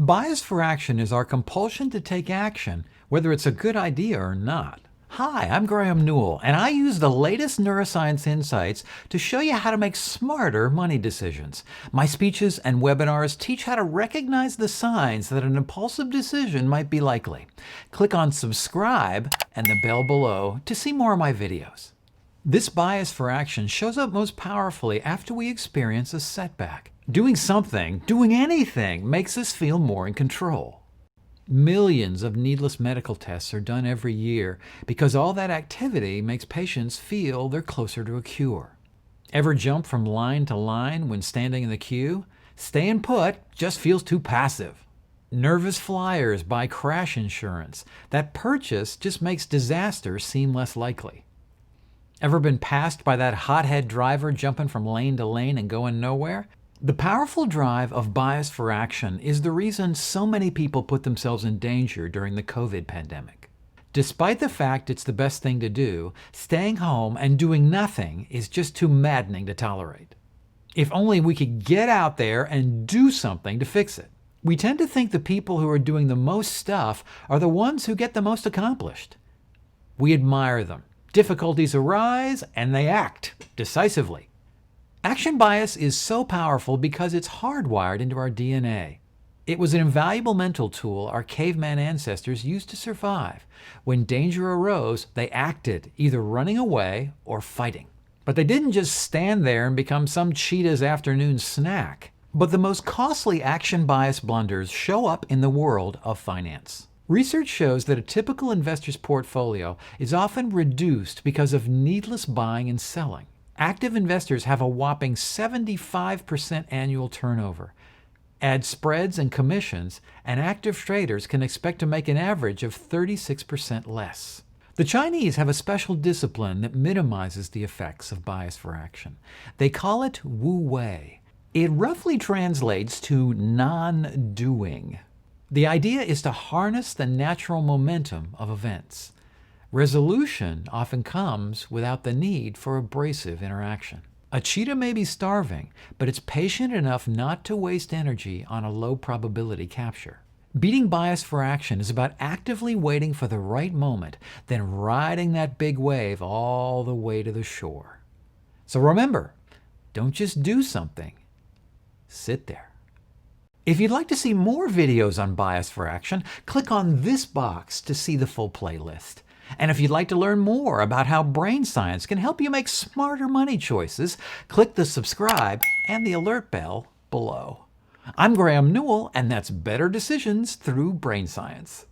Bias for action is our compulsion to take action, whether it's a good idea or not. Hi, I'm Graeme Newell, and I use the latest neuroscience insights to show you how to make smarter money decisions. My speeches and webinars teach how to recognize the signs that an impulsive decision might be likely. Click on subscribe and the bell below to see more of my videos. This bias for action shows up most powerfully after we experience a setback. Doing something, doing anything, makes us feel more in control. Millions of needless medical tests are done every year because all that activity makes patients feel they're closer to a cure. Ever jump from line to line when standing in the queue? Staying put just feels too passive. Nervous flyers buy crash insurance. That purchase just makes disaster seem less likely. Ever been passed by that hothead driver jumping from lane to lane and going nowhere? The powerful drive of bias for action is the reason so many people put themselves in danger during the COVID pandemic. Despite the fact it's the best thing to do, staying home and doing nothing is just too maddening to tolerate. If only we could get out there and do something to fix it. We tend to think the people who are doing the most stuff are the ones who get the most accomplished. We admire them. Difficulties arise and they act decisively. Action bias is so powerful because it's hardwired into our DNA. It was an invaluable mental tool our caveman ancestors used to survive. When danger arose, they acted, either running away or fighting. But they didn't just stand there and become some cheetah's afternoon snack. But the most costly action bias blunders show up in the world of finance. Research shows that a typical investor's portfolio is often reduced because of needless buying and selling. Active investors have a whopping 75% annual turnover. Add spreads and commissions, and active traders can expect to make an average of 36% less. The Chinese have a special discipline that minimizes the effects of bias for action. They call it Wu Wei. It roughly translates to non-doing. The idea is to harness the natural momentum of events. Resolution often comes without the need for abrasive interaction. A cheetah may be starving, but it's patient enough not to waste energy on a low probability capture. Beating bias for action is about actively waiting for the right moment, then riding that big wave all the way to the shore. So remember, don't just do something, sit there. If you'd like to see more videos on bias for action, click on this box to see the full playlist. And if you'd like to learn more about how brain science can help you make smarter money choices, click the subscribe and the alert bell below. I'm Graeme Newell, and that's Better Decisions Through Brain Science.